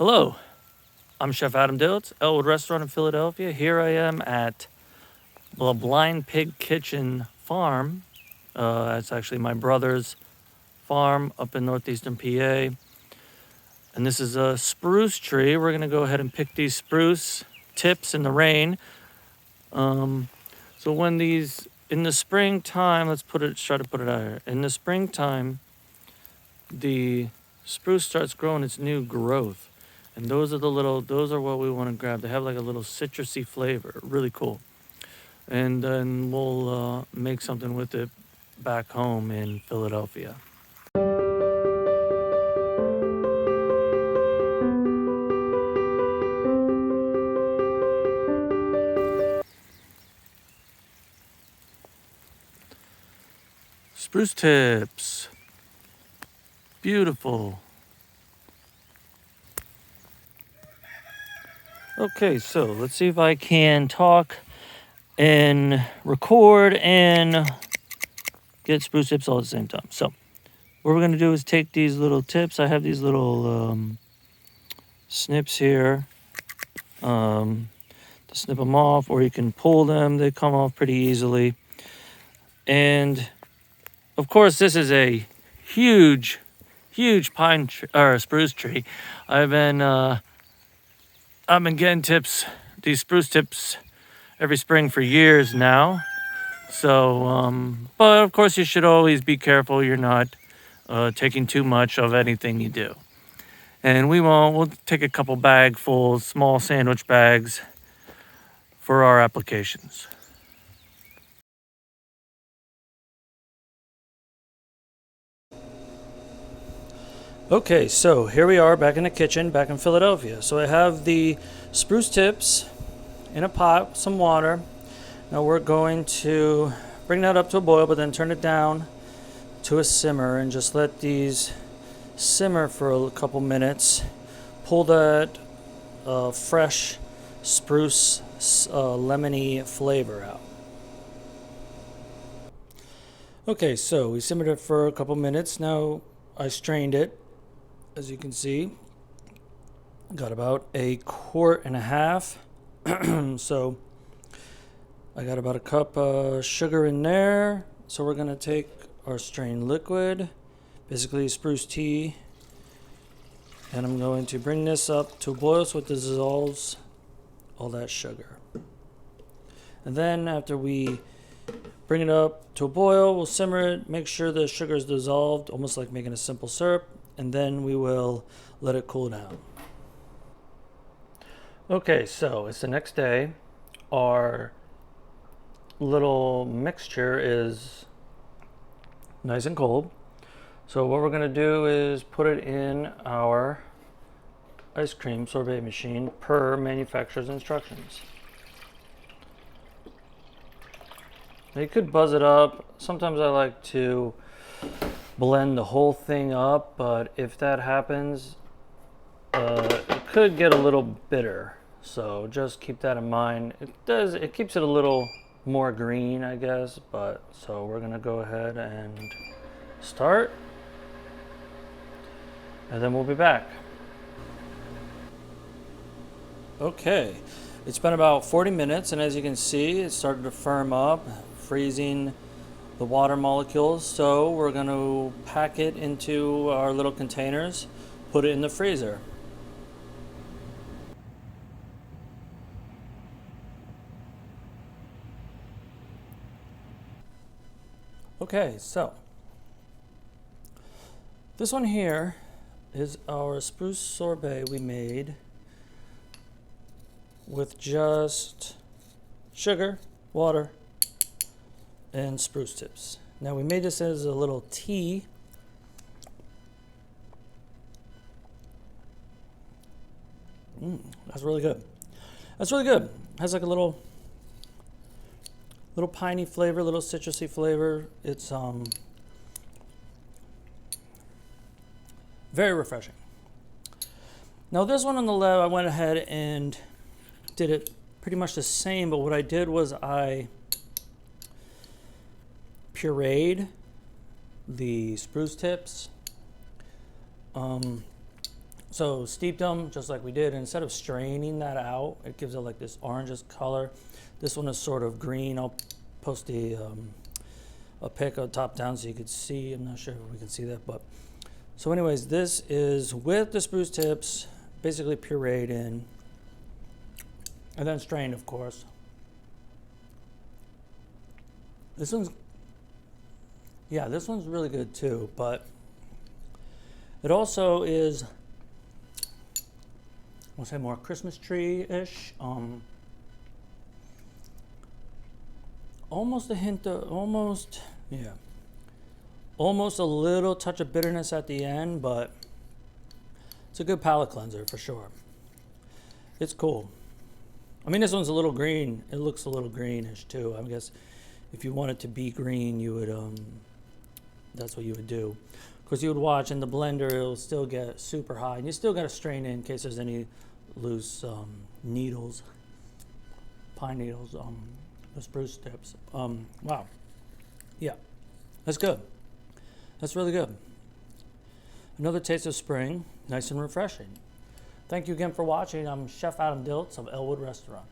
Hello, I'm Chef Adam Diltz, Elwood Restaurant in Philadelphia. Here I am at the Blind Pig Kitchen Farm. It's actually my brother's farm up in northeastern PA. And this is a spruce tree. We're going to go ahead and pick these spruce tips in the rain. So when these, in the springtime, try to put it out here. In the springtime, the spruce starts growing its new growth. And those are what we want to grab. They have like a little citrusy flavor, really cool. And then we'll make something with it back home in Philadelphia. Spruce tips. Beautiful. Okay, so let's see if I can talk and record and get spruce tips all at the same time. So what we're going to do is take these little tips. I have these little snips here to snip them off, or you can pull them. They come off pretty easily. And of course, this is a huge pine tree, or spruce tree. I've been getting these spruce tips every spring for years now. So, but of course you should always be careful you're not taking too much of anything you do. And we'll take a couple bagfuls, small sandwich bags for our applications. Okay, so here we are back in the kitchen, back in Philadelphia. So I have the spruce tips in a pot, some water. Now we're going to bring that up to a boil, but then turn it down to a simmer and just let these simmer for a couple minutes. Pull that fresh spruce lemony flavor out. Okay, so we simmered it for a couple minutes. Now I strained it. As you can see, got about a quart and a half. So I got about a cup of sugar in there. So we're going to take our strained liquid, basically spruce tea, and I'm going to bring this up to a boil so it dissolves all that sugar. And then after we bring it up to a boil, we'll simmer it, make sure the sugar is dissolved, almost like making a simple syrup, and then we will let it cool down. Okay, so it's the next day. Our little mixture is nice and cold. So what we're going to do is put it in our ice cream sorbet machine per manufacturer's instructions. Now you could buzz it up. Sometimes I like to blend the whole thing up, but if that happens, it could get a little bitter. So just keep that in mind. It keeps it a little more green, I guess, but so we're gonna go ahead and start, and then we'll be back. Okay, it's been about 40 minutes, and as you can see, it started to firm up, freezing the water molecules. So we're going to pack it into our little containers, put it in the freezer. Okay, so this one here is our spruce sorbet we made with just sugar, water, and spruce tips. Now we made this as a little tea. That's really good. That's really good. Has like a little piney flavor, little citrusy flavor. It's very refreshing. Now this one on the left, I went ahead and did it pretty much the same, but what I did was I pureed the spruce tips So steeped them just like we did. And instead of straining that out, it gives it like this orangish color. This one is sort of green. I'll post a pic of top down so you could see. I'm not sure if we can see that, but so anyways, this is with the spruce tips, basically pureed in, and then strained, of course. This one's really good too, but it also is, I'll say more Christmas tree-ish. Almost a hint of, almost a little touch of bitterness at the end, but it's a good palate cleanser for sure. It's cool. I mean, this one's a little green. It looks a little greenish too. I guess if you want it to be green, you would, that's what you would do. Because you would watch in the blender, it'll still get super high. And you still got to strain it in case there's any loose needles, pine needles, the spruce tips. Wow. Yeah, that's good. That's really good. Another taste of spring, nice and refreshing. Thank you again for watching. I'm Chef Adam Diltz of Elwood Restaurant.